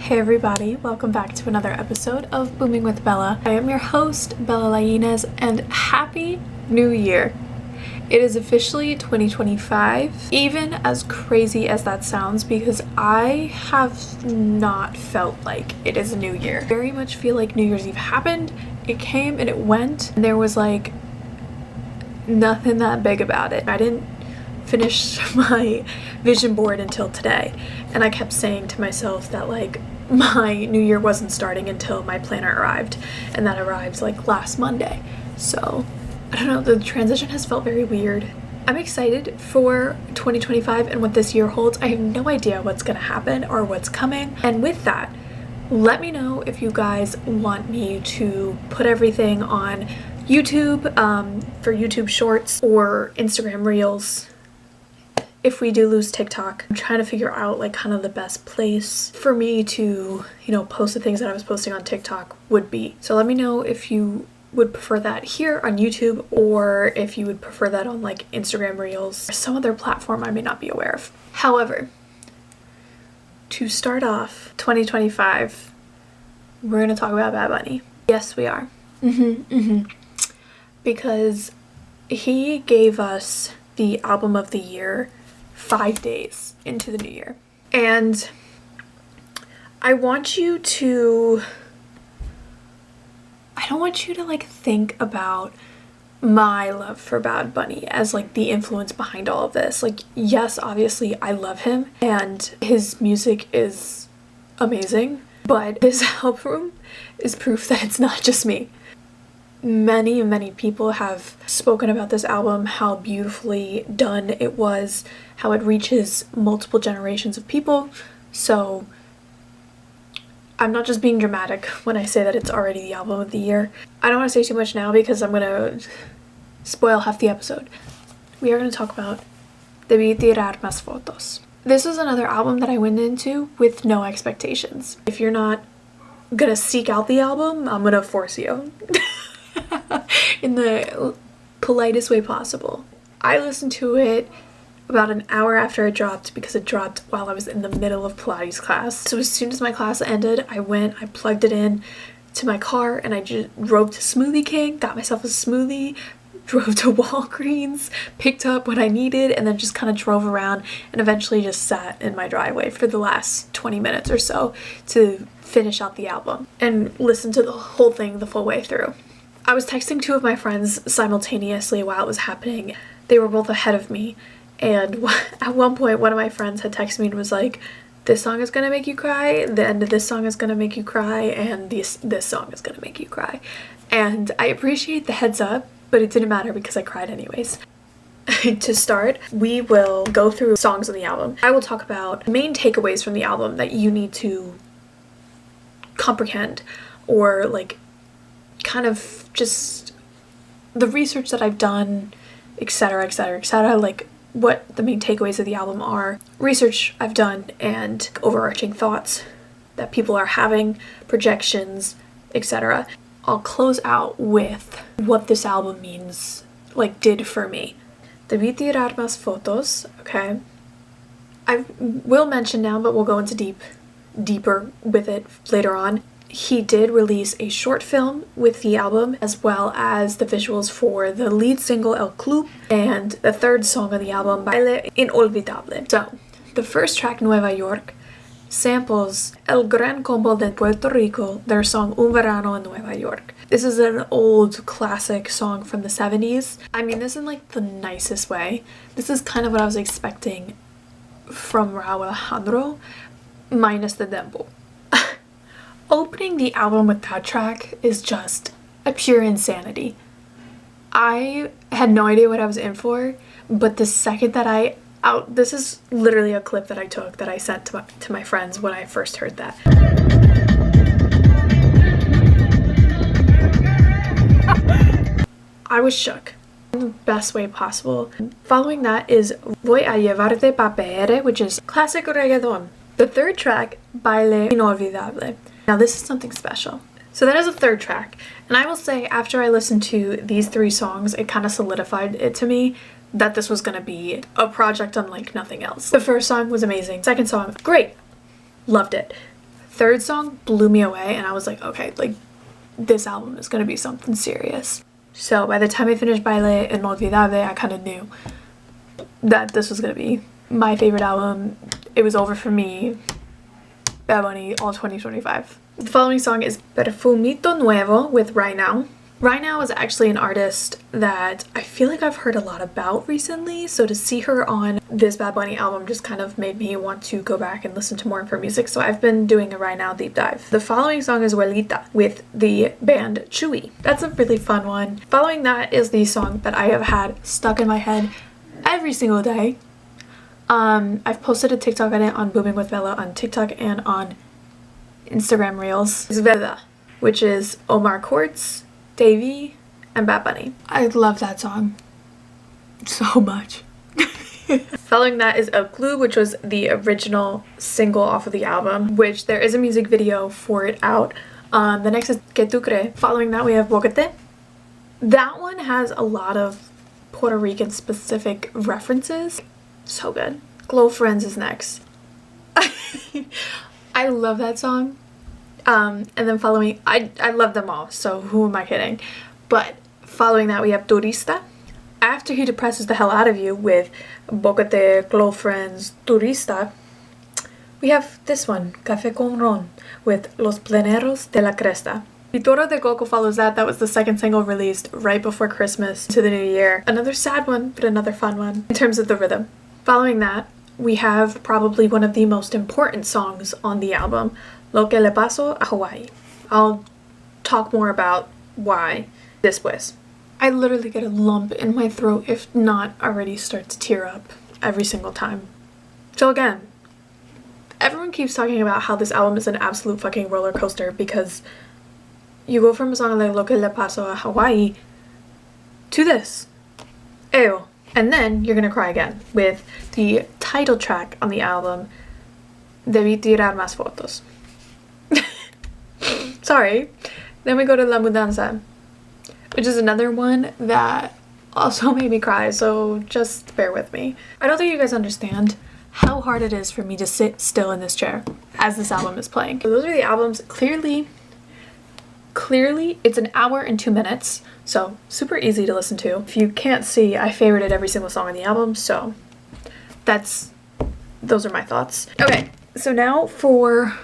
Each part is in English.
Hey everybody, welcome back to another episode of Booming with Bella. I am your host, Bella Lainez, and Happy New Year! It is officially 2025, even as crazy as that sounds, because I have not felt like it is a new year. I very much feel like New Year's Eve happened, it came and it went, and there was like nothing that big about it. I didn't finish my vision board until today, and I kept saying to myself that like my new year wasn't starting until my planner arrived, and that arrived like last Monday. So I don't know, the transition has felt very weird. I'm excited for 2025 and what this year holds. I have no idea what's gonna happen or what's coming, and with that, let me know if you guys want me to put everything on YouTube for YouTube Shorts or Instagram Reels. If we do lose TikTok, I'm trying to figure out like kind of the best place for me to, post the things that I was posting on TikTok would be. So let me know if you would prefer that here on YouTube, or if you would prefer that on like Instagram Reels or some other platform I may not be aware of. However, to start off 2025, we're going to talk about Bad Bunny. Yes, we are. Because he gave us the album of the year 5 days into the new year. And I don't want you to like think about my love for Bad Bunny as like the influence behind all of this. Like, yes, obviously I love him and his music is amazing, but this album is proof that it's not just me. Many people have spoken about this album, how beautifully done it was, how it reaches multiple generations of people. So I'm not just being dramatic when I say that it's already the album of the year. I don't want to say too much now because I'm gonna spoil half the episode. We are going to talk about DeBí TiRAR MáS FOToS. This is another album that I went into with no expectations. If you're not gonna seek out the album, I'm gonna force you. In the politest way possible. I listened to it about an hour after it dropped because it dropped while I was in the middle of Pilates class. So as soon as my class ended, I plugged it in to my car, and I just drove to Smoothie King, got myself a smoothie, drove to Walgreens, picked up what I needed, and then just kind of drove around and eventually just sat in my driveway for the last 20 minutes or so to finish out the album and listen to the whole thing the full way through. I was texting two of my friends simultaneously while it was happening. They were both ahead of me, and at one point one of my friends had texted me and was like, this song is gonna make you cry, the end of this song is gonna make you cry, and this song is gonna make you cry. And I appreciate the heads up, but it didn't matter because I cried anyways. To start, we will go through songs on the album. I will talk about main takeaways from the album that you need to comprehend, or like kind of just the research that I've done, etc, like what the main takeaways of the album are, research I've done, and overarching thoughts that people are having, projections, etc. I'll close out with what this album means, like did for me. DeBí TiRAR MáS FOToS, okay? I will mention now, but we'll go into deeper with it later on. He did release a short film with the album, as well as the visuals for the lead single El Club and the third song on the album, Baile Inolvidable. So, the first track, Nueva York, samples El Gran Combo de Puerto Rico, their song Un Verano en Nueva York. This is an old classic song from the 70s. I mean this in like the nicest way. This is kind of what I was expecting from Raúl Alejandro, minus the dembow. Opening the album with that track is just a pure insanity. I had no idea what I was in for, but the second that this is literally a clip that I took that I sent to my friends when I first heard that. I was shook in the best way possible. Following that is Voy a llevarte pa PR, which is classic reggaeton. The third track, Baile Inolvidable. Now this is something special. So that is a third track, and I will say after I listened to these three songs, it kind of solidified it to me that this was gonna be a project unlike nothing else. The first song was amazing. Second song, great. Loved it. third song blew me away, and I was like, okay, like this album is gonna be something serious. So by the time I finished Baile Inolvidable, I kind of knew that this was gonna be my favorite album. It was over for me. Bad Bunny all 2025. The following song is Perfumito Nuevo with Right Now. Right Now is actually an artist that I feel like I've heard a lot about recently, so to see her on this Bad Bunny album just kind of made me want to go back and listen to more of her music, so I've been doing a Right Now deep dive. The following song is Abuelita with the band Chewy. That's a really fun one. Following that is the song that I have had stuck in my head every single day. I've posted a TikTok on it on Boomin with Bella on TikTok and on Instagram Reels. It's Verdad, which is Omar Courtz, DeBí, and Bad Bunny. I love that song so much. Following that is El Club, which was the original single off of the album, which there is a music video for it out. The next is Que Tu Crees. Following that we have Boquete. That one has a lot of Puerto Rican specific references. So good. Glow Friends is next. I love that song. And then following, I love them all, so who am I kidding? But following that we have Turista. After he depresses the hell out of you with Boquete, Glow Friends, Turista, we have this one, Café con Ron, with Los Pleneros de la Cresta. Mi Toro de Coco follows that. That was the second single released right before Christmas to the new year. Another sad one, but another fun one in terms of the rhythm. Following that, we have probably one of the most important songs on the album, Lo que le pasó a Hawaii. I'll talk more about why después. I literally get a lump in my throat, if not already start to tear up every single time. So again, everyone keeps talking about how this album is an absolute fucking roller coaster because you go from a song like Lo que le pasó a Hawaii to this. Ew. And then you're gonna cry again with the title track on the album, DeBí TiRAR MáS FOToS. Sorry. Then we go to La Mudanza, which is another one that also made me cry, so just bear with me. I don't think you guys understand how hard it is for me to sit still in this chair as this album is playing. So those are the albums. Clearly it's an hour and 2 minutes, so super easy to listen to. If you can't see, I favorited every single song on the album, so those are my thoughts. Okay, so now for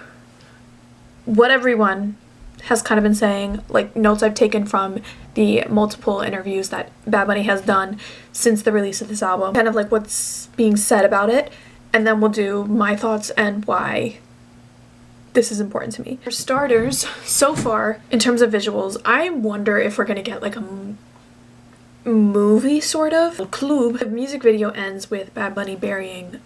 what everyone has kind of been saying, like notes I've taken from the multiple interviews that Bad Bunny has done since the release of this album, kind of like what's being said about it, and then we'll do my thoughts and why this is important to me. For starters, so far, in terms of visuals, I wonder if we're gonna get like a movie sort of. El Club. The music video ends with Bad Bunny burying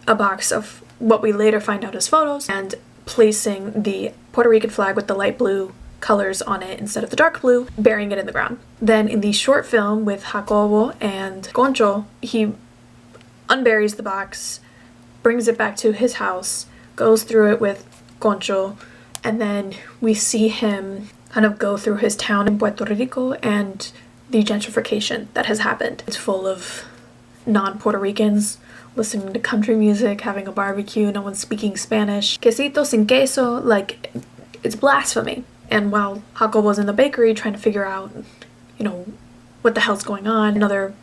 a box of what we later find out as photos and placing the Puerto Rican flag with the light blue colors on it instead of the dark blue, burying it in the ground. Then in the short film with Jacobo and Concho, he unburies the box, brings it back to his house, goes through it with Concho, and then we see him kind of go through his town in Puerto Rico and the gentrification that has happened. It's full of non-Puerto Ricans listening to country music, having a barbecue, no one's speaking Spanish. Quesito sin queso, like, it's blasphemy. And while Jacob was in the bakery trying to figure out, you know, what the hell's going on, another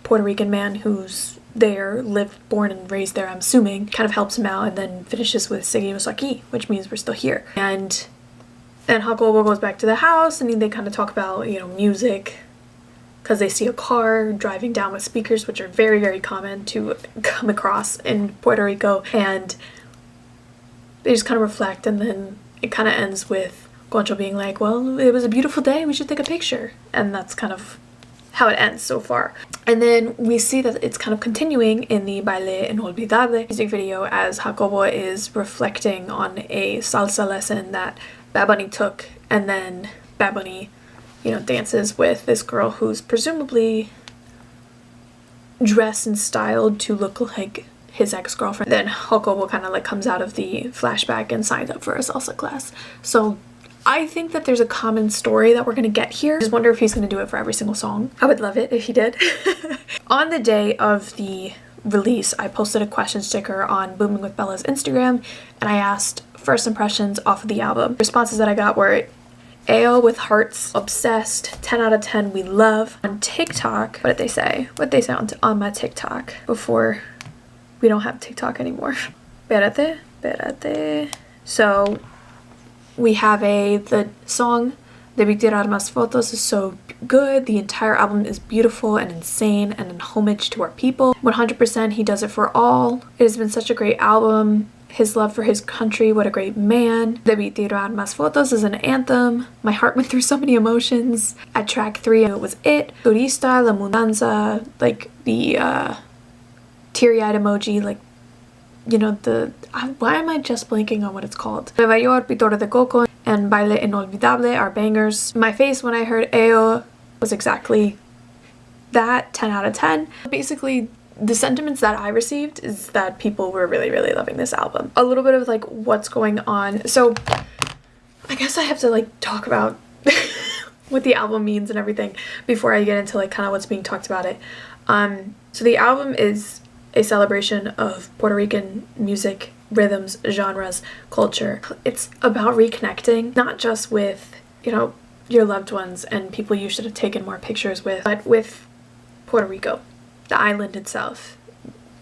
Puerto Rican man who's there, lived, born, and raised there, I'm assuming, kind of helps him out and then finishes with Seguimos aquí, which means we're still here. And then Jacobo goes back to the house and they kind of talk about, you know, music, because they see a car driving down with speakers, which are very, very common to come across in Puerto Rico, and they just kind of reflect, and then it kind of ends with Concho being like, well, it was a beautiful day, we should take a picture, and that's kind of how it ends so far. And then we see that it's kind of continuing in the Baile Inolvidable music video as Jacobo is reflecting on a salsa lesson that Bad Bunny took, and then Bad Bunny, you know, dances with this girl who's presumably dressed and styled to look like his ex-girlfriend. Then Jacobo kind of like comes out of the flashback and signs up for a salsa class. So I think that there's a common story that we're gonna get here. I just wonder if he's gonna do it for every single song. I would love it if he did. On the day of the release, I posted a question sticker on Boomin with Bella's Instagram, and I asked first impressions off of the album. Responses that I got were AO with hearts, obsessed, 10 out of 10, we love. On TikTok, what did they say? What did they say on my TikTok before we don't have TikTok anymore? Espérate. So we have the song DeBí TiRAR MáS FOToS is so good. The entire album is beautiful and insane and an homage to our people. 100% he does it for all. It has been such a great album. His love for his country, what a great man. DeBí TiRAR MáS FOToS is an anthem. My heart went through so many emotions. At track 3, it was it. Turista, La Mudanza, like the teary-eyed emoji, like, you know, why am I just blanking on what it's called? Nueva York, Pitor de Coco, and Baile Inolvidable are bangers. My face when I heard AO was exactly that, 10 out of 10. Basically, the sentiments that I received is that people were really, really loving this album. A little bit of like what's going on. So I guess I have to like talk about what the album means and everything before I get into like kind of what's being talked about it. So the album is a celebration of Puerto Rican music, rhythms, genres, culture. It's about reconnecting, not just with, you know, your loved ones and people you should have taken more pictures with, but with Puerto Rico, the island itself,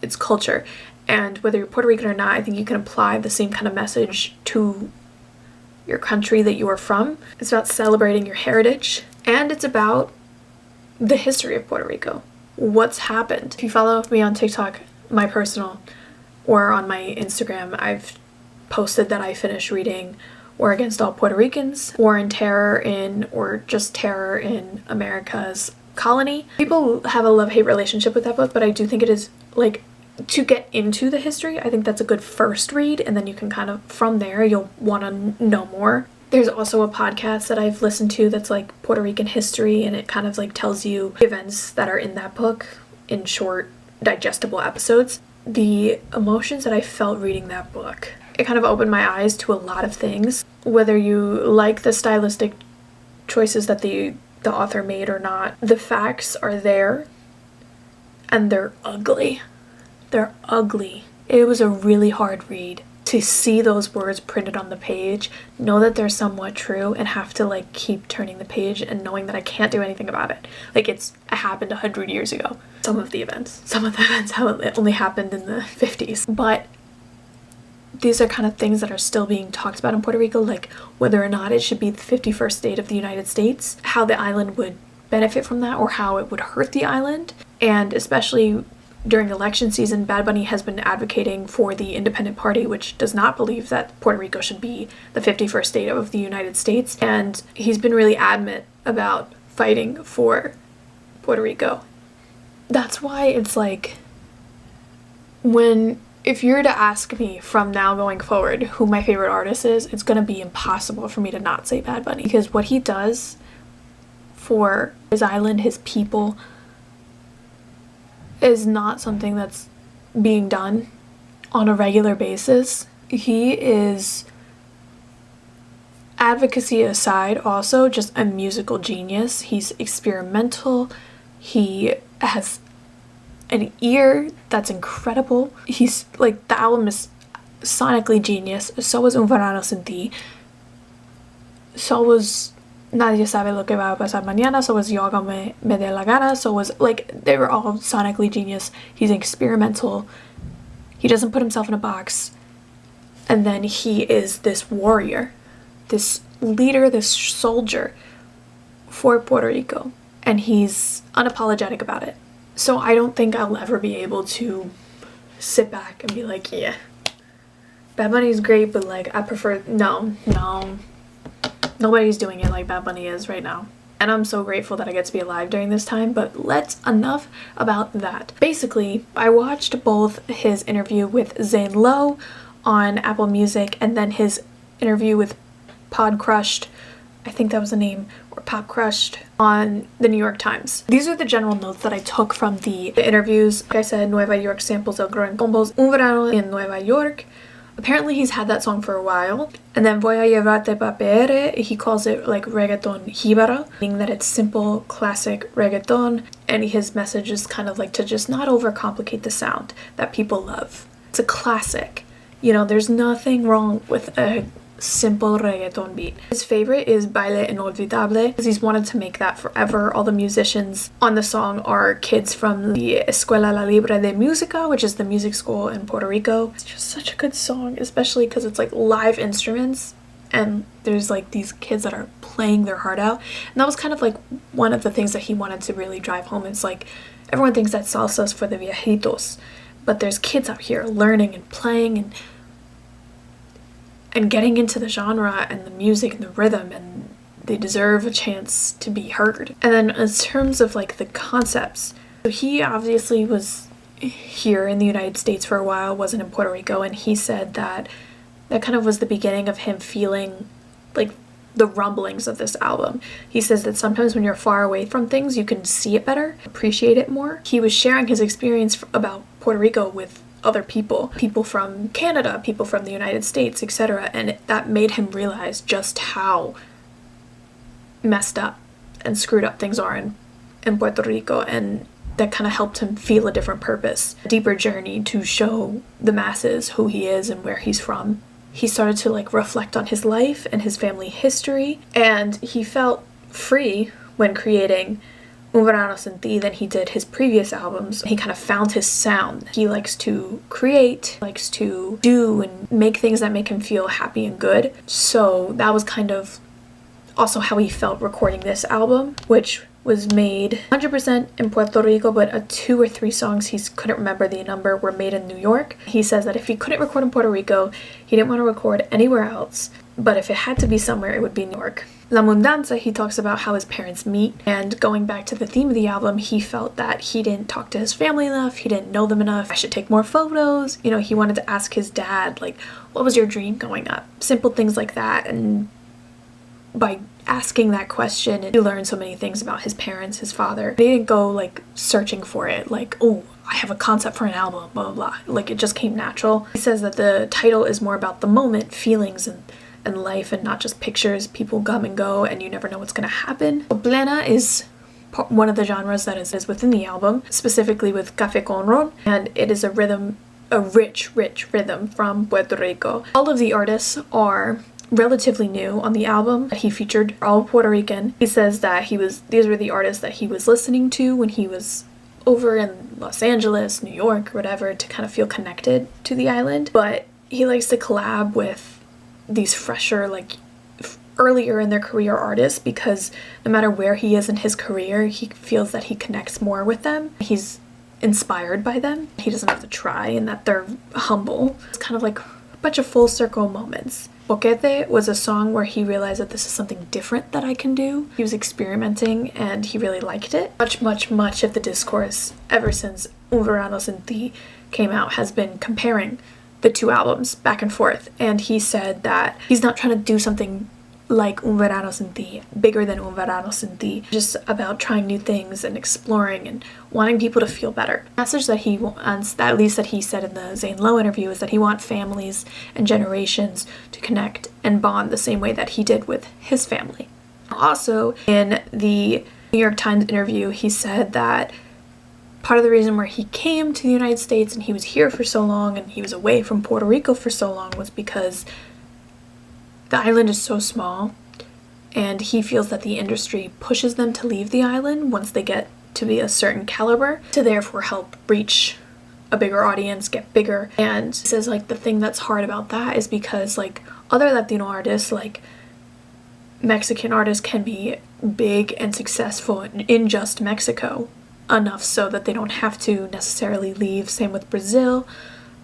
its culture. And whether you're Puerto Rican or not, I think you can apply the same kind of message to your country that you are from. It's about celebrating your heritage, and it's about the history of Puerto Rico. What's happened. If you follow me on TikTok, my personal, or on my Instagram, I've posted that I finished reading War Against All Puerto Ricans, War and Terror in, or just Terror in America's Colony. People have a love-hate relationship with that book, but I do think it is, like, to get into the history, I think that's a good first read, and then you can kind of, from there, you'll want to know more. There's also a podcast that I've listened to that's like Puerto Rican history, and it kind of like tells you events that are in that book in short, digestible episodes. The emotions that I felt reading that book, it kind of opened my eyes to a lot of things. Whether you like the stylistic choices that the author made or not, the facts are there, and they're ugly. They're ugly. It was a really hard read. To see those words printed on the page, know that they're somewhat true, and have to like keep turning the page and knowing that I can't do anything about it. Like, it happened 100 years ago. Some of the events have only happened in the 50s. But these are kind of things that are still being talked about in Puerto Rico, like whether or not it should be the 51st state of the United States, how the island would benefit from that or how it would hurt the island. And especially during election season, Bad Bunny has been advocating for the Independent Party, which does not believe that Puerto Rico should be the 51st state of the United States. And he's been really adamant about fighting for Puerto Rico. That's why it's like, if you're to ask me from now going forward who my favorite artist is, it's gonna be impossible for me to not say Bad Bunny. Because what he does for his island, his people, is not something that's being done on a regular basis. He is, advocacy aside, also just a musical genius. He's experimental. He has an ear that's incredible. He's like, the album is sonically genius. So was Un Verano Sin Ti. So was Nadie Sabe Lo Que Va a Pasar Mañana. So was Yo Hago Me De La Gana. So was, like, they were all sonically genius. He's experimental. He doesn't put himself in a box. And then he is this warrior, this leader, this soldier for Puerto Rico. And he's unapologetic about it. So I don't think I'll ever be able to sit back and be like, yeah, Bad Bunny's great, but like, I prefer, no. Nobody's doing it like Bad Bunny is right now. And I'm so grateful that I get to be alive during this time, but enough about that. Basically, I watched both his interview with Zane Lowe on Apple Music and then his interview with Pod Crushed, I think that was the name, or Pop Crushed, on the New York Times. These are the general notes that I took from the interviews. Like I said, Nueva York samples El Gran Combos, Un Verano in Nueva York. Apparently he's had that song for a while. And then Voy a Llevarte Pa PR, he calls it like reggaeton jíbaro, meaning that it's simple, classic reggaeton. And his message is kind of like to just not overcomplicate the sound that people love. It's a classic. You know, there's nothing wrong with a simple reggaeton beat. His favorite is Baile Inolvidable because he's wanted to make that forever. All the musicians on the song are kids from the Escuela La Libre de Música, which is the music school in Puerto Rico. It's just such a good song, especially because it's like live instruments and there's like these kids that are playing their heart out. And that was kind of like one of the things that he wanted to really drive home. It's like everyone thinks that salsa is for the viejitos, but there's kids out here learning and playing and getting into the genre and the music and the rhythm, and they deserve a chance to be heard. And then in terms of like the concepts, so he obviously was here in the United States for a while, wasn't in Puerto Rico, and he said that that kind of was the beginning of him feeling like the rumblings of this album. He says that sometimes when you're far away from things, you can see it better, appreciate it more. He was sharing his experience about Puerto Rico with other people from Canada, people from the United States, etc. And that made him realize just how messed up and screwed up things are in Puerto Rico, and that kind of helped him feel a different purpose, a deeper journey to show the masses who he is and where he's from. He started to like reflect on his life and his family history, and he felt free when creating Un Verano Sin Ti than he did his previous albums. He kind of found his sound. He likes to create, likes to do and make things that make him feel happy and good. So that was kind of also how he felt recording this album, which was made 100% in Puerto Rico, but 2 or 3 songs, he couldn't remember the number, were made in New York. He says that if he couldn't record in Puerto Rico, he didn't want to record anywhere else, but if it had to be somewhere, it would be New York. La Mundanza, he talks about how his parents meet, and going back to the theme of the album, he felt that he didn't talk to his family enough, he didn't know them enough, I should take more photos. You know, he wanted to ask his dad, like, what was your dream growing up? Simple things like that, and by asking that question, he learned so many things about his parents, his father. He didn't go like searching for it, like, oh, I have a concept for an album, blah, blah, blah. Like, it just came natural. He says that the title is more about the moment, feelings, and life, and not just pictures. People come and go, and you never know what's gonna happen. Plena is one of the genres that is within the album, specifically with Café con Ron, and it is a rhythm, a rich rhythm from Puerto Rico. All of the artists are relatively new on the album. He featured all Puerto Rican. He says that these were the artists that he was listening to when he was over in Los Angeles, New York, or whatever, to kind of feel connected to the island. But he likes to collab with these fresher, like earlier in their career artists, because no matter where he is in his career, he feels that he connects more with them. He's inspired by them. He doesn't have to try, and that they're humble. It's kind of like a bunch of full circle moments. Boquete was a song where he realized that this is something different that I can do. He was experimenting and he really liked it. Much of the discourse ever since Un Verano Sin Ti came out has been comparing the 2 albums back and forth, and he said that he's not trying to do something like Un Verano Sin Ti, bigger than Un Verano Sin Ti, just about trying new things and exploring and wanting people to feel better. The message that he wants, at least that he said in the Zane Lowe interview, is that he wants families and generations to connect and bond the same way that he did with his family. Also, in the New York Times interview, he said that part of the reason where he came to the United States and he was here for so long and he was away from Puerto Rico for so long was because the island is so small, and he feels that the industry pushes them to leave the island once they get to be a certain caliber, to therefore help reach a bigger audience, get bigger. And he says like the thing that's hard about that is because like other Latino artists, like Mexican artists, can be big and successful in just Mexico, enough so that they don't have to necessarily leave. Same with Brazil,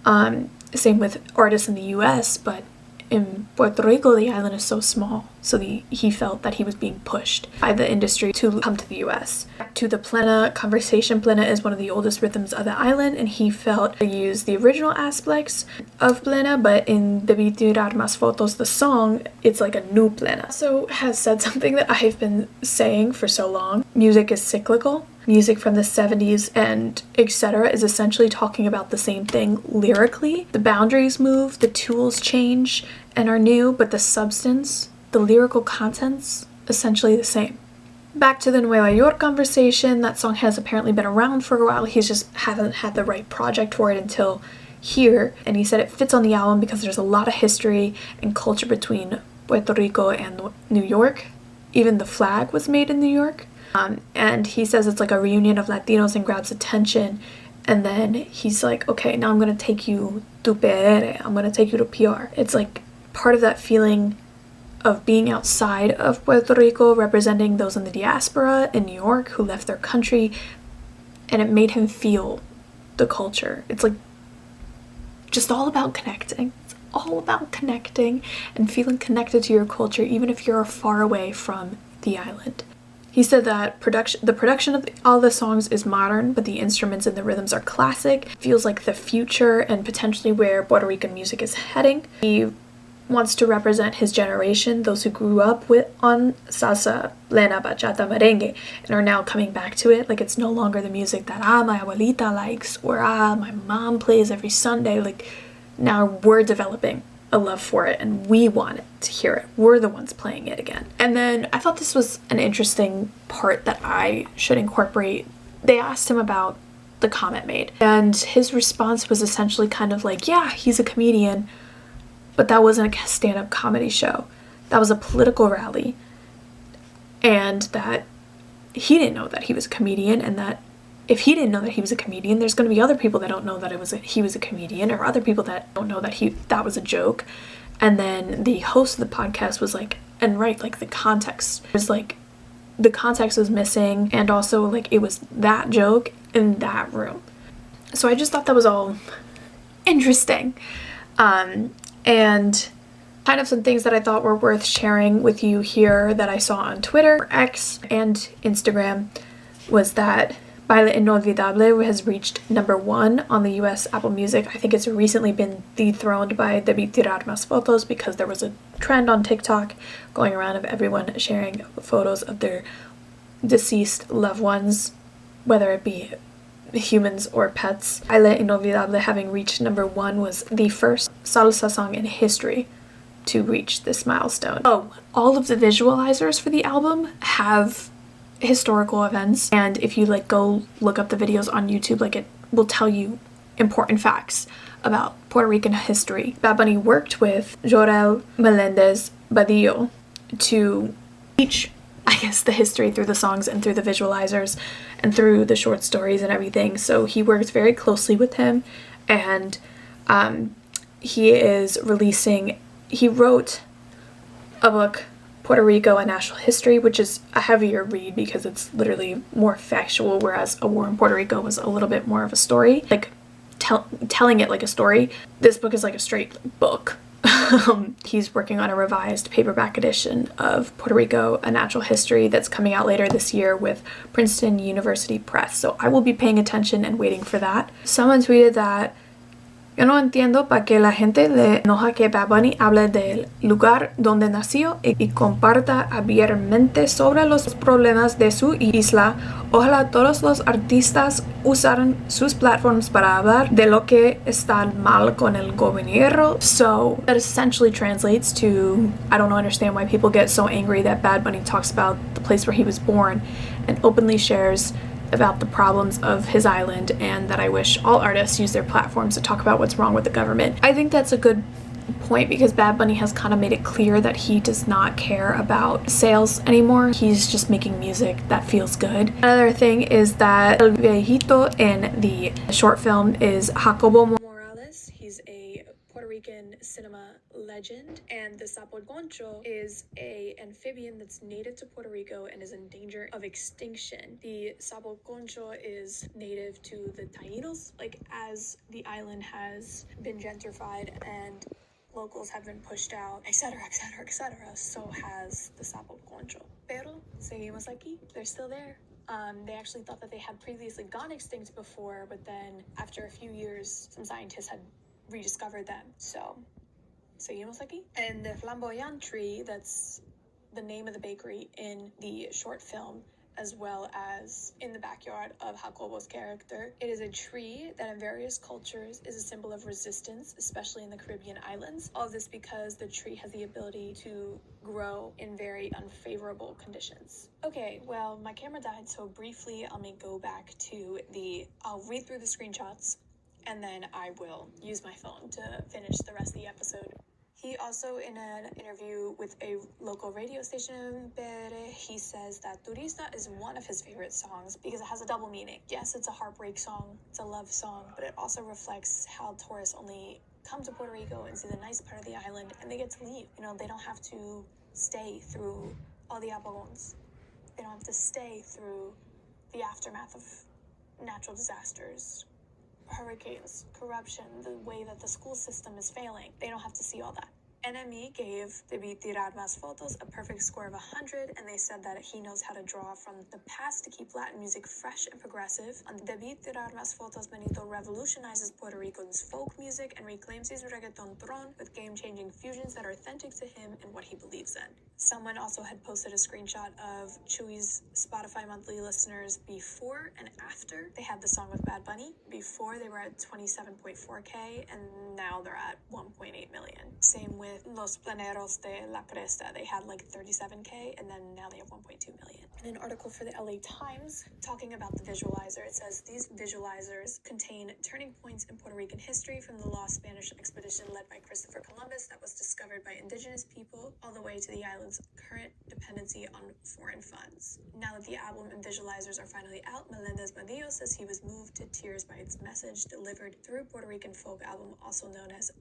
same with artists in the US, but in Puerto Rico, the island is so small, so he felt that he was being pushed by the industry to come to the US. Back to the plena conversation, plena is one of the oldest rhythms of the island, and he felt to use the original aspects of plena, but in DeBí TiRAR MáS FOToS, the song, it's like a new plena. So has said something that I've been saying for so long. Music is cyclical. Music from the 70s and etc. is essentially talking about the same thing lyrically. The boundaries move, the tools change and are new, but the substance, the lyrical content's essentially the same. Back to the Nueva York conversation, that song has apparently been around for a while. He's just hasn't had the right project for it until here. And he said it fits on the album because there's a lot of history and culture between Puerto Rico and New York. Even the flag was made in New York. And he says it's like a reunion of Latinos and grabs attention. And then he's like, okay, now I'm gonna take you to PR. I'm gonna take you to PR. It's like part of that feeling of being outside of Puerto Rico, representing those in the diaspora in New York who left their country, and it made him feel the culture. It's like just all about connecting. It's all about connecting and feeling connected to your culture, even if you're far away from the island. He said that the production of all the songs is modern, but the instruments and the rhythms are classic. It feels like the future and potentially where Puerto Rican music is heading. He wants to represent his generation, those who grew up on salsa, plena, bachata, merengue, and are now coming back to it. Like, it's no longer the music that my abuelita likes, or my mom plays every Sunday. Like, now we're developing a love for it and we want to hear it. We're the ones playing it again. And then I thought this was an interesting part that I should incorporate. They asked him about the comment made, and his response was essentially kind of like, yeah, he's a comedian, but that wasn't a stand-up comedy show. That was a political rally. And that he didn't know that he was a comedian, and that if he didn't know that he was a comedian, there's going to be other people that don't know that he was a comedian, or other people that don't know that that was a joke. And then the host of the podcast was like, and right, like the context was like, the context was missing, and also like it was that joke in that room. So I just thought that was all interesting. And kind of some things that I thought were worth sharing with you here that I saw on Twitter, X, and Instagram was that Baile Inolvidable has reached #1 on the US Apple Music. I think it's recently been dethroned by DeBí TiRAR MáS FOToS because there was a trend on TikTok going around of everyone sharing photos of their deceased loved ones, whether it be humans or pets. Baile Inolvidable having reached #1 was the first salsa song in history to reach this milestone. Oh, all of the visualizers for the album have historical events, and if you like go look up the videos on YouTube, like it will tell you important facts about Puerto Rican history. Bad Bunny worked with Jorel Melendez Badillo to teach, I guess, the history through the songs and through the visualizers and through the short stories and everything. So he worked very closely with him, and he wrote a book, Puerto Rico, A National History, which is a heavier read because it's literally more factual, whereas A War in Puerto Rico was a little bit more of a story, like telling it like a story. This book is like a straight book. He's working on a revised paperback edition of Puerto Rico, A Natural History that's coming out later this year with Princeton University Press. So I will be paying attention and waiting for that. Someone tweeted that, yo no entiendo para que la gente le enoja que Bad Bunny hable del lugar donde nació y comparta abiertamente sobre los problemas de su isla. Ojalá todos los artistas usaran sus platforms para hablar de lo que está mal con el gobierno. So that essentially translates to, I don't understand why people get so angry that Bad Bunny talks about the place where he was born and openly shares about the problems of his island, and that I wish all artists use their platforms to talk about what's wrong with the government. I think that's a good point because Bad Bunny has kind of made it clear that he does not care about sales anymore. He's just making music that feels good. Another thing is that El Viejito in the short film is Jacobo Morales. He's a Puerto Rican cinema legend, and the sapo concho is an amphibian that's native to Puerto Rico and is in danger of extinction. The sapo concho is native to the Taínos, like as the island has been gentrified and locals have been pushed out, etc., etc., etc., so has the sapo concho. Pero seguimos aquí. They're still there. They actually thought that they had previously gone extinct before, but then after a few years, some scientists had rediscovered them. So seguimos aquí. And the flamboyant tree, that's the name of the bakery in the short film, as well as in the backyard of Jacobo's character. It is a tree that in various cultures is a symbol of resistance, especially in the Caribbean islands. All of this because the tree has the ability to grow in very unfavorable conditions. Okay, well, my camera died, so briefly I'll go back to I'll read through the screenshots and then I will use my phone to finish the rest of the episode. He also, in an interview with a local radio station, he says that Turista is one of his favorite songs because it has a double meaning. Yes, it's a heartbreak song, it's a love song, but it also reflects how tourists only come to Puerto Rico and see the nice part of the island and they get to leave. You know, they don't have to stay through all the apagons. They don't have to stay through the aftermath of natural disasters, hurricanes, corruption, the way that the school system is failing. They don't have to see all that. NME gave DeBí TiRAR MáS FOToS a perfect score of 100, and they said that he knows how to draw from the past to keep Latin music fresh and progressive. And DeBí TiRAR MáS FOToS Benito revolutionizes Puerto Rico's folk music and reclaims his reggaeton throne with game-changing fusions that are authentic to him and what he believes in. Someone also had posted a screenshot of Chewy's Spotify monthly listeners before and after they had the song with Bad Bunny. Before, they were at 27.4K, and now they're at 1.8 million. Same with Los Planeros de la Cresta. They had like 37K, and then now they have 1.2 million. In an article for the LA Times talking about the visualizer, it says these visualizers contain turning points in Puerto Rican history from the lost Spanish expedition led by Christopher Columbus that was discovered by indigenous people all the way to the island's current dependency on foreign funds. Now that the album and visualizers are finally out, Melendez-Badillo says he was moved to tears by its message delivered through Puerto Rican folk album also known as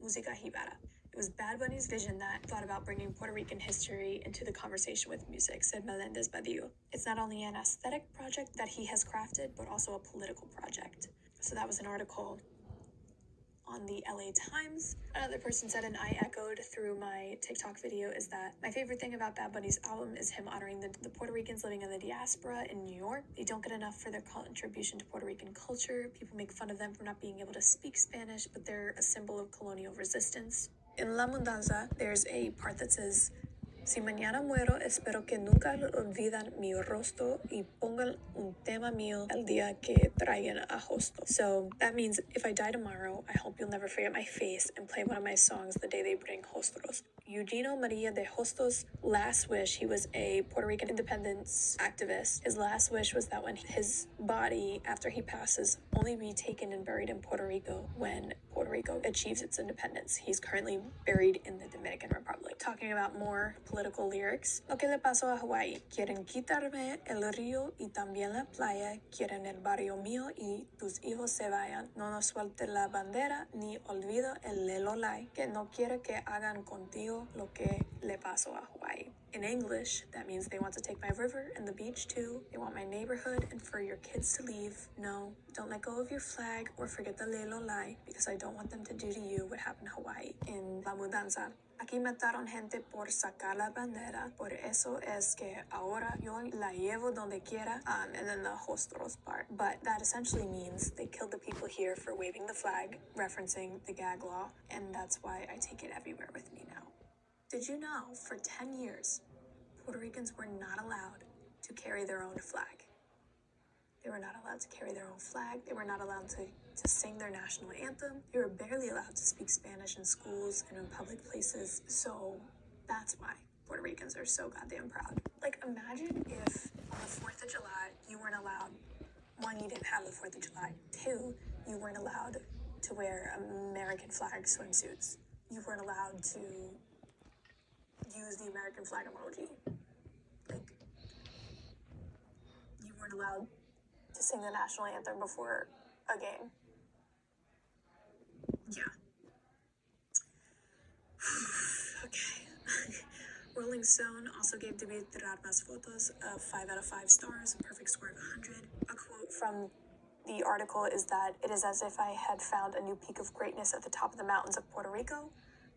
Música Jíbara. It was Bad Bunny's vision that thought about bringing Puerto Rican history into the conversation with music, said Melendez-Badillo. It's not only an aesthetic project that he has crafted, but also a political project. So that was an article on the LA Times. Another person said, and I echoed through my TikTok video, is that my favorite thing about Bad Bunny's album is him honoring the Puerto Ricans living in the diaspora in New York. They don't get enough for their contribution to Puerto Rican culture. People make fun of them for not being able to speak Spanish, but they're a symbol of colonial resistance. In La Mudanza, there's a part that says, Si mañana muero, espero que nunca olvidan mi rostro y pongan un tema mío el día que traigan a Hosto. So that means if I die tomorrow, I hope you'll never forget my face and play one of my songs the day they bring Hostros. Eugenio Maria de Hostos' last wish, he was a Puerto Rican independence activist. His last wish was that when his body, after he passes, only be taken and buried in Puerto Rico when Puerto Rico achieves its independence. He's currently buried in the Dominican Republic. Talking about more political lyrics. Lo que le pasó a Hawaii. Quieren quitarme el río y también la playa. Quieren el barrio mío y tus hijos se vayan. No nos suelte la bandera ni olvido el lelolai. Que no quiere que hagan contigo lo que le pasó a Hawaii. In English, that means they want to take my river and the beach too. They want my neighborhood and for your kids to leave. No, don't let go of your flag or forget the lelolai because I don't want them to do to you what happened to Hawaii. In La Mudanza, aquí mataron gente por sacar la bandera, por eso es que ahora yo la llevo donde quiera, and then the Hostros part. But that essentially means they killed the people here for waving the flag, referencing the gag law, and that's why I take it everywhere with me now. Did you know, for 10 years, Puerto Ricans were not allowed to carry their own flag? They were not allowed to carry their own flag. They were not allowed to sing their national anthem. They were barely allowed to speak Spanish in schools and in public places. So that's why Puerto Ricans are so goddamn proud. Like, imagine if on the 4th of July, you weren't allowed, one, you didn't have the 4th of July. Two, you weren't allowed to wear American flag swimsuits. You weren't allowed to use the American flag emoji. Like, you weren't allowed to sing the national anthem before a game. Yeah. Okay. Rolling Stone also gave DeBí TiRAR MáS FOToS a 5 out of 5 stars, a perfect score of 100. A quote from the article is that it is as if I had found a new peak of greatness at the top of the mountains of Puerto Rico.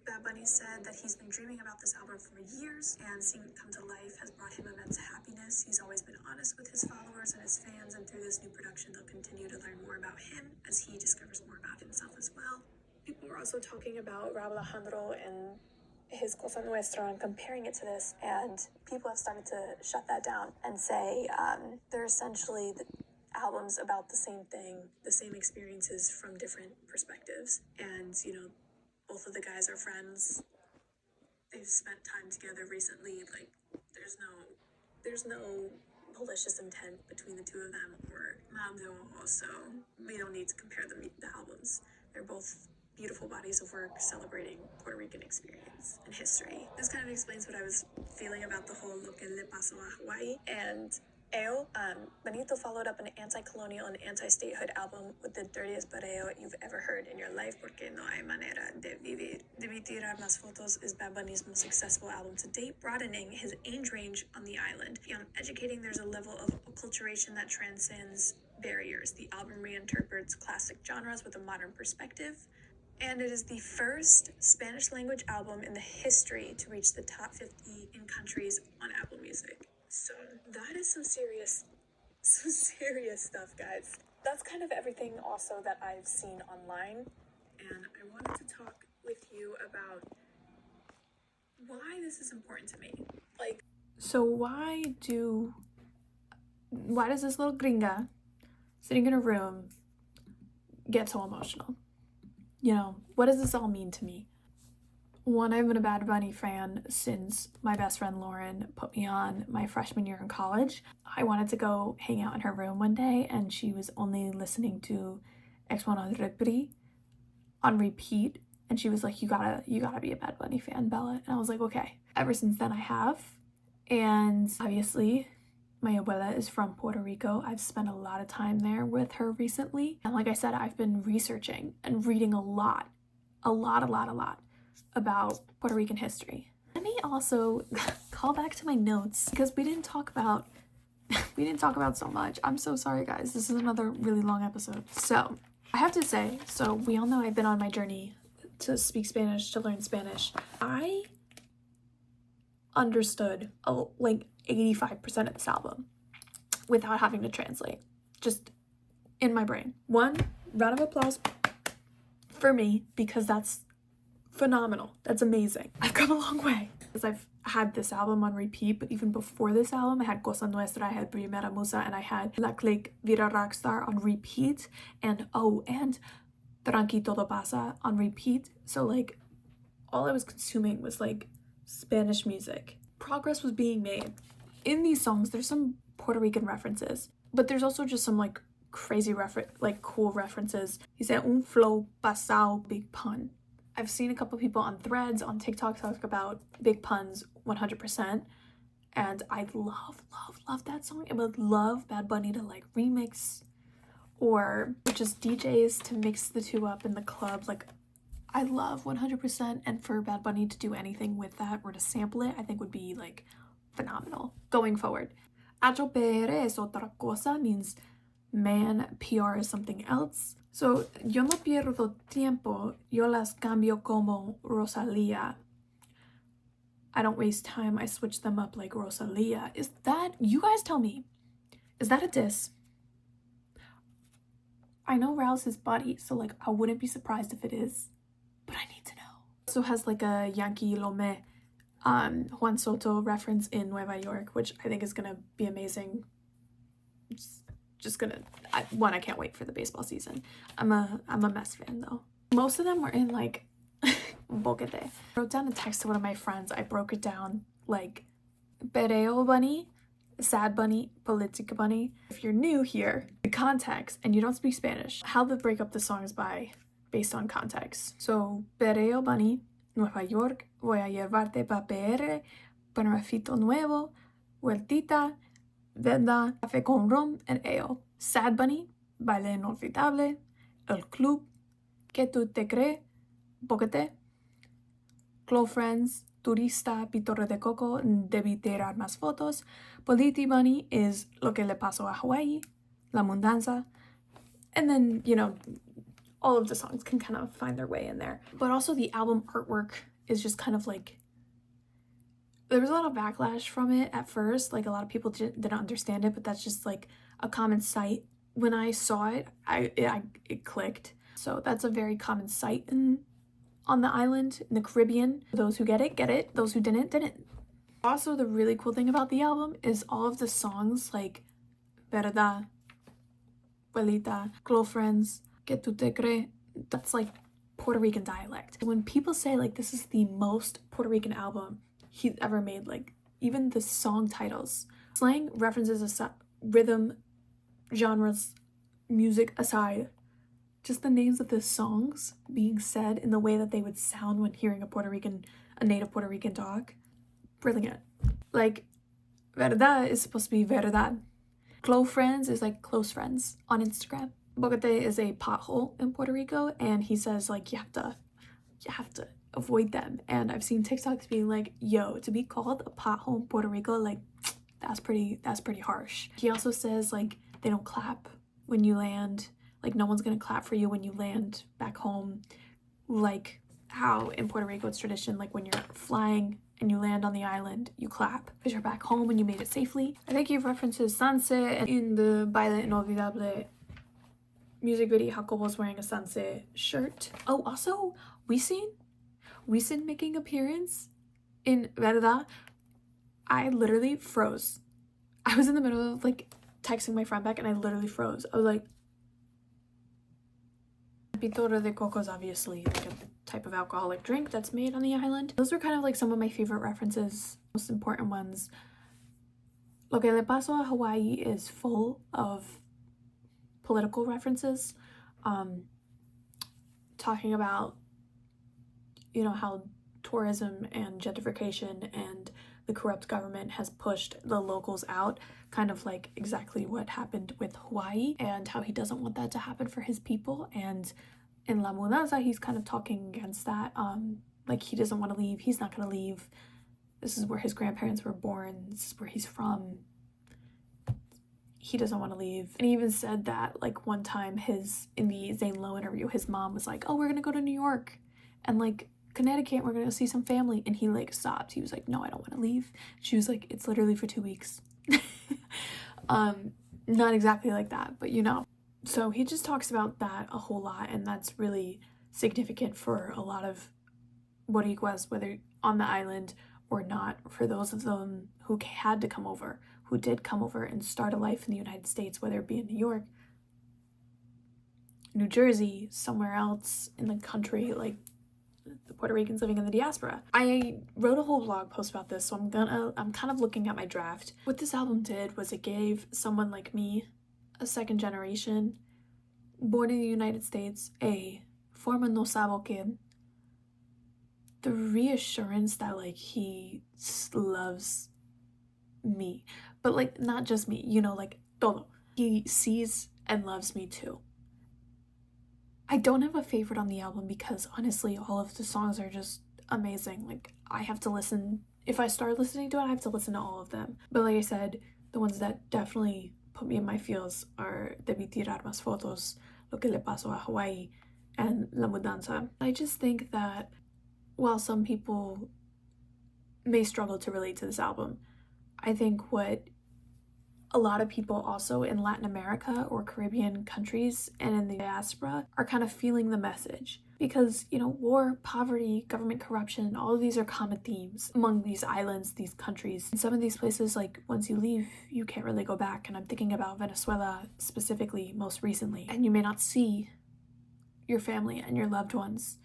Bad Bunny said that he's been dreaming about this album for years, and seeing it come to life has brought him immense happiness. He's always been honest with his followers and his fans, and through this new production, they'll continue to learn more about him as he discovers more about himself as well. People were also talking about Raúl Alejandro and his Cosa Nuestra and comparing it to this, and people have started to shut that down and say they're essentially albums about the same thing, the same experiences from different perspectives. And, you know, both of the guys are friends. They've spent time together recently. Like, there's no malicious intent between the two of them or Mando, so we don't need to compare the albums. They're both beautiful bodies of work celebrating Puerto Rican experience and history. This kind of explains what I was feeling about the whole Lo que le pasó a Hawaii. And Benito followed up an anti-colonial and anti-statehood album with the dirtiest perreo you've ever heard in your life, porque no hay manera de vivir. DeBí TiRAR MáS FOToS is Bad Bunny's most successful album to date, broadening his age range on the island. Beyond educating, there's a level of acculturation that transcends barriers. The album reinterprets classic genres with a modern perspective, and it is the first Spanish-language album in the history to reach the top 50 in countries on Apple Music. So that is some serious stuff, guys. That's kind of everything also that I've seen online, and I wanted to talk with you about why this is important to me. Like, so why does this little gringa sitting in a room get so emotional? You know, what does this all mean to me? One, I've been a Bad Bunny fan since my best friend Lauren put me on my freshman year in college. I wanted to go hang out in her room one day, and she was only listening to X1 on repeat, and she was like, you gotta be a Bad Bunny fan, Bella. And I was like, okay. Ever since then I have, and obviously my abuela is from Puerto Rico. I've spent a lot of time there with her recently, and like I said, I've been researching and reading a lot about Puerto Rican history. Let me also call back to my notes because we didn't talk about so much. I'm so sorry, guys. This is another really long episode. So I have to say, so we all know I've been on my journey to speak Spanish, to learn Spanish. I understood like 85% of this album without having to translate, just in my brain. One, round of applause for me, because that's phenomenal. That's amazing. I've come a long way. Because I've had this album on repeat, but even before this album, I had Cosa Nuestra, I had Primera Musa, and I had La Click Vida Rockstar on repeat, and Tranqui Todo Pasa on repeat. So like, all I was consuming was like Spanish music. Progress was being made. In these songs, there's some Puerto Rican references, but there's also just some like crazy cool references. He said un flow pasao, big pun. I've seen a couple people on threads on TikTok talk about big puns 100%, and I love that song. I would love Bad Bunny to like remix or just DJs to mix the two up in the club. Like, I love 100%, and for Bad Bunny to do anything with that or to sample it, I think would be like phenomenal going forward. Atropere es otra cosa means man, PR is something else. So, yo no pierdo tiempo, yo las cambio como Rosalía. I don't waste time, I switch them up like Rosalía. Is that, you guys tell me, is that a diss? I know Raul's his buddy, so like I wouldn't be surprised if it is, but I need to know. Also has like a Yankee Lome Juan Soto reference in Nueva York, which I think is gonna be amazing. I can't wait for the baseball season. I'm a Mets fan though. Most of them were in like Boquete. I wrote down a text to one of my friends. I broke it down like Perreo Bunny, Sad Bunny, Politica Bunny. If you're new here, the context and you don't speak Spanish, how to break up the songs based on context. So Perreo Bunny, Nueva York, voy a llevarte pa PR, Panamafito Nuevo, Vueltita, Venda, Café con Rom, and Ale. Sad Bunny, Baile Inolvidable, El Club, Que Tu Te Crees, Boquete, Close Friends, Turista, Pitorre de Coco, DeBí TiRAR MáS FOToS. Politi Bunny is Lo que le pasó a Hawaii, La Mundanza, and then, you know, all of the songs can kind of find their way in there. But also the album artwork is just kind of like, there was a lot of backlash from it at first. Like, a lot of people didn't understand it, but that's just like a common sight. When I saw it, it clicked. So that's a very common sight on the island, in the Caribbean. Those who get it. Those who didn't. Also, the really cool thing about the album is all of the songs like Verdad, Abuelita, Close Friends, Que Tu Te Crees, that's like Puerto Rican dialect. When people say like this is the most Puerto Rican album he's ever made, like even the song titles Slang references aside, rhythm, genres, music aside, just the names of the songs being said in the way that they would sound when hearing a native Puerto Rican talk, brilliant. Like, verdad is supposed to be verdad. Close friends is like close friends on Instagram. Bogate is a pothole in Puerto Rico, and he says like you have to avoid them. And I've seen TikToks being like, yo, to be called a pothole in Puerto Rico, like that's pretty harsh. He also says like they don't clap when you land, like no one's gonna clap for you when you land back home, like how in Puerto Rico it's tradition, like when you're flying and you land on the island, you clap because you're back home and you made it safely. I think he references sunset in the Baile Inolvidable music video. Jacobo's wearing a sunset shirt. Oh, also Wisin making appearance in Verdad. I literally froze. I was in the middle of like texting my friend back and I literally froze. I was like, Pitorro de Coco is obviously like a type of alcoholic drink that's made on the island. Those were kind of like some of my favorite references, most important ones. Lo que le pasó a Hawaii is full of political references, talking about, you know, how tourism and gentrification and the corrupt government has pushed the locals out, kind of like exactly what happened with Hawaii, and how he doesn't want that to happen for his people. And in La Mudanza, he's kind of talking against that. Like he doesn't want to leave. He's not going to leave. This is where his grandparents were born. This is where he's from. He doesn't want to leave. And he even said that like one time in the Zane Lowe interview, his mom was like, oh, we're going to go to New York and like Connecticut, we're going to see some family. And he like stopped. He was like, no, I don't want to leave. She was like, it's literally for 2 weeks. Not exactly like that, but you know. So he just talks about that a whole lot, and that's really significant for a lot of Boricuas, whether on the island or not, for those of them who had to come over, who did come over and start a life in the United States, whether it be in New York, New Jersey, somewhere else in the country, like the Puerto Ricans living in the diaspora. I wrote a whole blog post about this, so I'm kind of looking at my draft. What this album did was it gave someone like me, a second generation, born in the United States, a former no sabo kid, the reassurance that like he loves me, but like not just me, you know, like todo. He sees and loves me too. I don't have a favorite on the album because honestly all of the songs are just amazing. Like I have to listen, if I start listening to it, I have to listen to all of them. But like I said, the ones that definitely put me in my feels are DeBí TiRAR MáS FOToS, Lo que le pasó a Hawaii, and La Mudanza. I just think that while some people may struggle to relate to this album, I think what a lot of people also in Latin America or Caribbean countries and in the diaspora are kind of feeling the message. Because, you know, war, poverty, government corruption, all of these are common themes among these islands, these countries. In some of these places, like, once you leave, you can't really go back. And I'm thinking about Venezuela specifically most recently. And you may not see your family and your loved ones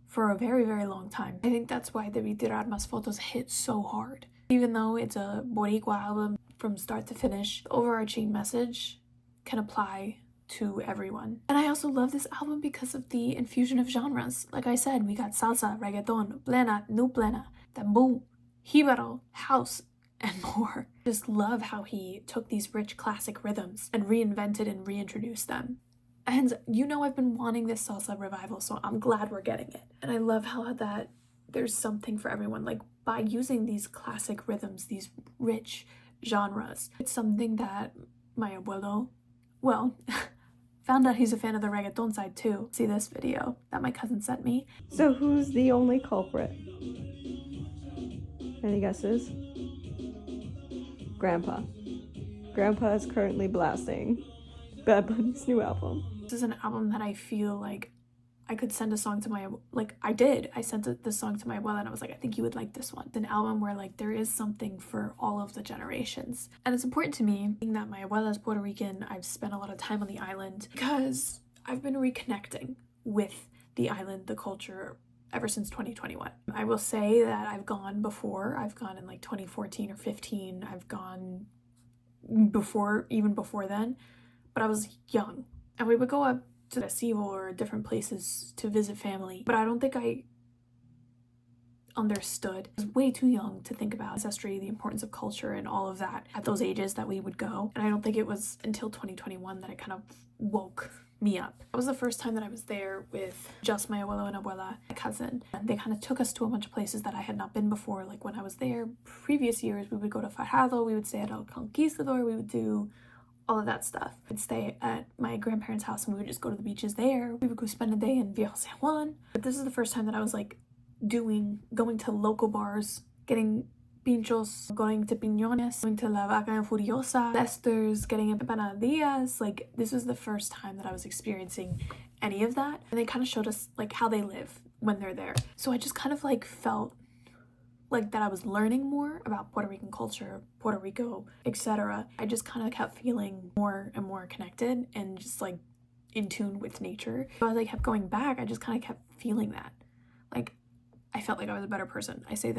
for a very, very long time. I think that's why DeBí TiRAR MáS FOToS hit so hard. Even though it's a Boricua album from start to finish, the overarching message can apply to everyone. And I also love this album because of the infusion of genres. Like I said, we got salsa, reggaeton, plena, new plena, tambú, jibaro, house, and more. Just love how he took these rich classic rhythms and reinvented and reintroduced them. And you know I've been wanting this salsa revival, so I'm glad we're getting it. And I love how that there's something for everyone. Like by using these classic rhythms, these rich genres, it's something that my abuelo, well, found out he's a fan of the reggaeton side too. See this video that my cousin sent me. So who's the only culprit? Any guesses? Grandpa. Grandpa is currently blasting Bad Bunny's new album. This is an album that I feel like I could send a song to my, like I did. I sent this song to my abuela and I was like, I think you would like this one. It's an album where like there is something for all of the generations. And it's important to me, being that my abuela is Puerto Rican, I've spent a lot of time on the island because I've been reconnecting with the island, the culture, ever since 2021. I will say that I've gone before. I've gone in like 2014 or 15. I've gone even before then, but I was young. And we would go up to the Sivo or different places to visit family, but I don't think I understood. I was way too young to think about ancestry, the importance of culture and all of that at those ages that we would go. And I don't think it was until 2021 that it kind of woke me up. That was the first time that I was there with just my abuelo and abuela, my cousin. And they kind of took us to a bunch of places that I had not been before. Like when I was there previous years, we would go to Fajardo, we would stay at El Conquistador, we would do all of that stuff. I'd stay at my grandparents' house and we would just go to the beaches there. We would go spend a day in Viejo San Juan. But this is the first time that I was like going to local bars, getting pinchos, going to piñones, going to La Vaca and Furiosa, Lester's, getting empanadillas. Like this was the first time that I was experiencing any of that. And they kind of showed us like how they live when they're there. So I just kind of like felt like that I was learning more about Puerto Rican culture, Puerto Rico, etc. I just kind of kept feeling more and more connected and just like in tune with nature. So as I kept going back, I just kind of kept feeling that. Like I felt like I was a better person. I've said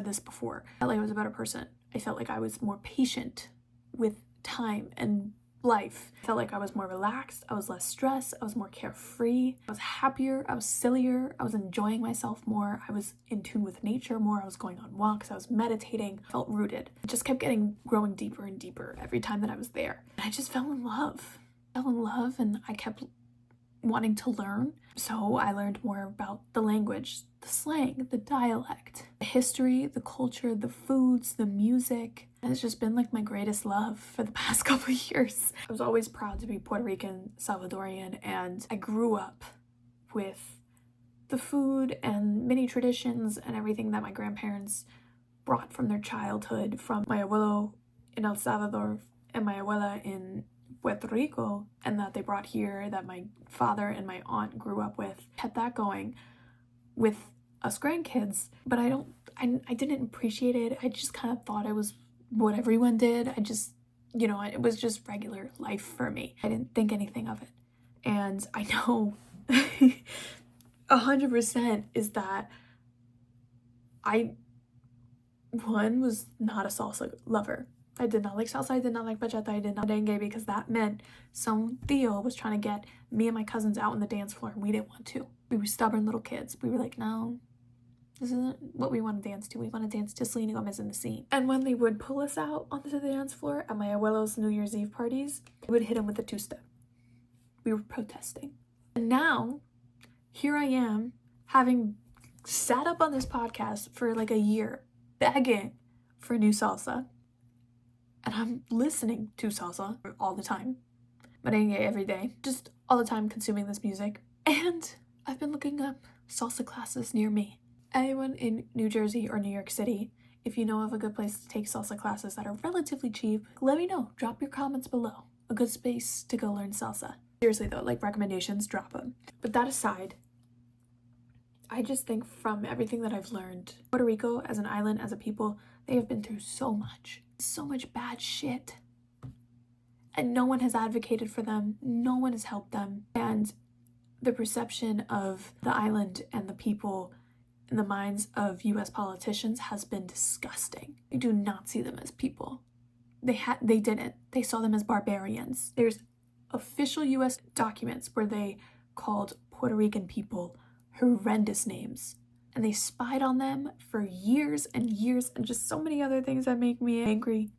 this before. I felt like I was a better person. I felt like I was more patient with time and life. I felt like I was more relaxed. I was less stressed. I was more carefree. I was happier. I was sillier. I was enjoying myself more. I was in tune with nature more. I was going on walks. I was meditating. I felt rooted. It just kept growing deeper and deeper every time that I was there. And I just fell in love. And I kept wanting to learn. So I learned more about the language, the slang, the dialect, the history, the culture, the foods, the music. And it's just been like my greatest love for the past couple of years. I was always proud to be Puerto Rican, Salvadorian, and I grew up with the food and many traditions and everything that my grandparents brought from their childhood, from my abuelo in El Salvador and my abuela in Puerto Rico, and that they brought here, that my father and my aunt grew up with. Kept that going with us grandkids, but I didn't appreciate it. I just kind of thought it was what everyone did. It was just regular life for me. I didn't think anything of it. And I know 100% is that I was not a salsa lover. I did not like salsa, I did not like bachata, I did not dengue, because that meant some Theo was trying to get me and my cousins out on the dance floor and we didn't want to. We were stubborn little kids. We were like, no, this isn't what we want to dance to. We want to dance to Selena Gomez in the Scene. And when they would pull us out onto the dance floor at my abuelo's New Year's Eve parties, we would hit them with a two-step. We were protesting. And now, here I am, having sat up on this podcast for like a year, begging for new salsa. And I'm listening to salsa all the time, merengue every day, just all the time consuming this music. And I've been looking up salsa classes near me. Anyone in New Jersey or New York City, if you know of a good place to take salsa classes that are relatively cheap, let me know. Drop your comments below. A good space to go learn salsa. Seriously though, like recommendations, drop them. But that aside, I just think from everything that I've learned, Puerto Rico as an island, as a people, they have been through so much bad shit. And no one has advocated for them. No one has helped them. And the perception of the island and the people in the minds of US politicians has been disgusting. They do not see them as people. They didn't. They saw them as barbarians. There's official US documents where they called Puerto Rican people horrendous names. And they spied on them for years and years, and just so many other things that make me angry.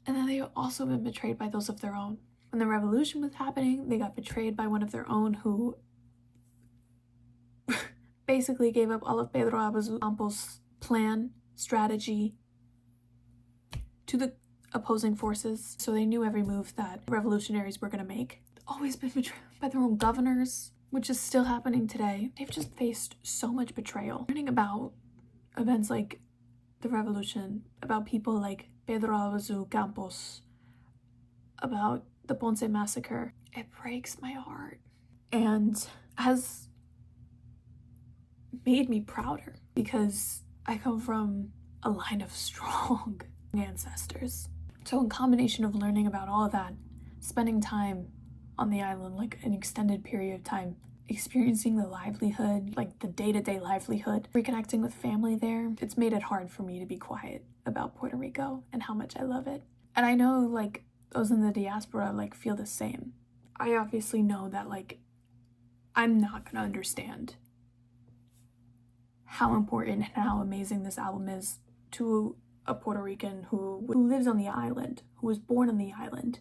And then they've also been betrayed by those of their own. When the revolution was happening, they got betrayed by one of their own who basically gave up all of Pedro Abazu Campos' plan, strategy to the opposing forces. So they knew every move that revolutionaries were going to make. Always been betrayed by their own governors, which is still happening today. They've just faced so much betrayal. Learning about events like the revolution, about people like Pedro Abazu Campos, about the Ponce massacre, it breaks my heart and has made me prouder because I come from a line of strong ancestors. So in combination of learning about all of that, spending time on the island, like an extended period of time, experiencing the livelihood, like the day-to-day livelihood, reconnecting with family there, it's made it hard for me to be quiet about Puerto Rico and how much I love it. And I know like those in the diaspora like feel the same. I obviously know that like I'm not gonna understand how important and how amazing this album is to a Puerto Rican who lives on the island, who was born on the island,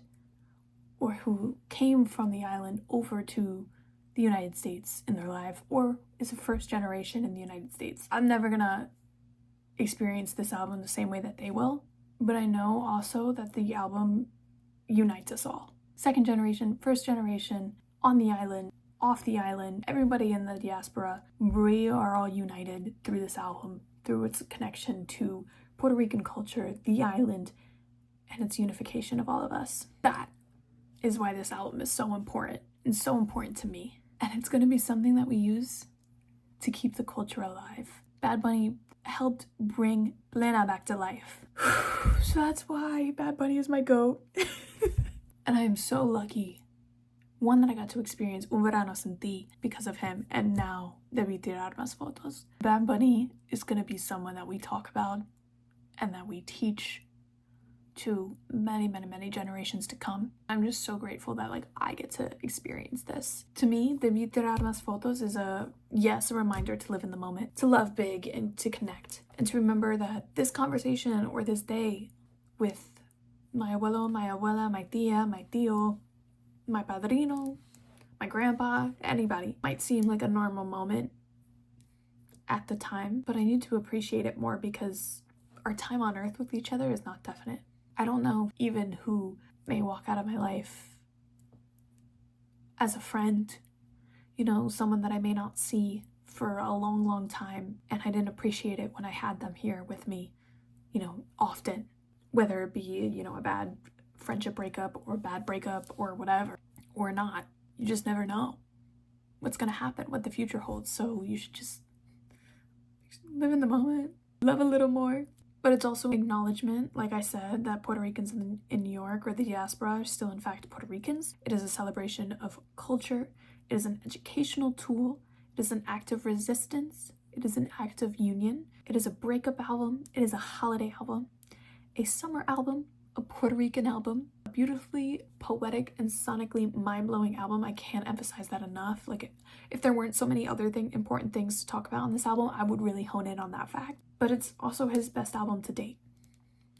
or who came from the island over to the United States in their life, or is a first generation in the United States. I'm never gonna experience this album the same way that they will, but I know also that the album unites us all. Second generation, first generation, on the island, off the island, everybody in the diaspora, we are all united through this album, through its connection to Puerto Rican culture, the island, and its unification of all of us. That is why this album is so important and so important to me. And it's going to be something that we use to keep the culture alive. Bad Bunny helped bring Plena back to life. So that's why Bad Bunny is my GOAT. And I am so lucky, one, that I got to experience Un Verano Sin Ti because of him, and now DeBí TiRAR MáS FOToS. Bad Bunny is going to be someone that we talk about and that we teach to many, many, many generations to come. I'm just so grateful that like I get to experience this. To me, DeBí TiRAR MáS FOToS is a reminder to live in the moment, to love big and to connect, and to remember that this conversation or this day with my abuelo, my abuela, my tia, my tío, my padrino, my grandpa, anybody might seem like a normal moment at the time, but I need to appreciate it more because our time on earth with each other is not definite. I don't know even who may walk out of my life as a friend, you know, someone that I may not see for a long, long time, and I didn't appreciate it when I had them here with me, you know, often, whether it be, you know, a bad friendship breakup or a bad breakup or whatever, or not. You just never know what's gonna happen, what the future holds, so you should just live in the moment, love a little more. But it's also acknowledgement, like I said, that Puerto Ricans in New York or the diaspora are still in fact Puerto Ricans. It is a celebration of culture. It is an educational tool. It is an act of resistance. It is an act of union. It is a breakup album. It is a holiday album, a summer album, a Puerto Rican album, a beautifully poetic and sonically mind-blowing album. I can't emphasize that enough. Like, if there weren't so many other important things to talk about on this album, I would really hone in on that fact. But it's also his best album to date,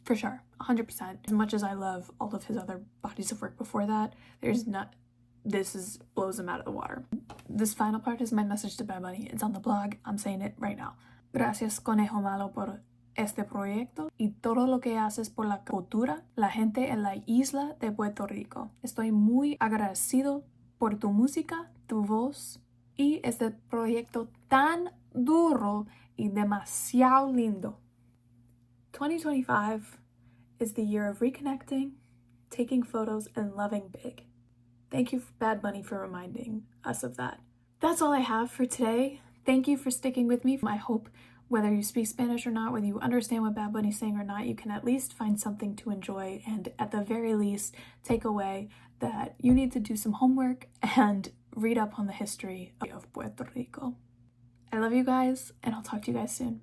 for sure, 100%. As much as I love all of his other bodies of work before that, this blows him out of the water. This final part is my message to Bad Bunny. It's on the blog. I'm saying it right now. Gracias, Conejo Malo, por este proyecto y todo lo que haces por la cultura, la gente en la isla de Puerto Rico. Estoy muy agradecido por tu música, tu voz y este proyecto tan duro y demasiado lindo. 2025 is the year of reconnecting, taking photos, and loving big. Thank you, Bad Bunny, for reminding us of that. That's all I have for today. Thank you for sticking with me. I hope whether you speak Spanish or not, whether you understand what Bad Bunny's saying or not, you can at least find something to enjoy, and at the very least take away that you need to do some homework and read up on the history of Puerto Rico. I love you guys, and I'll talk to you guys soon.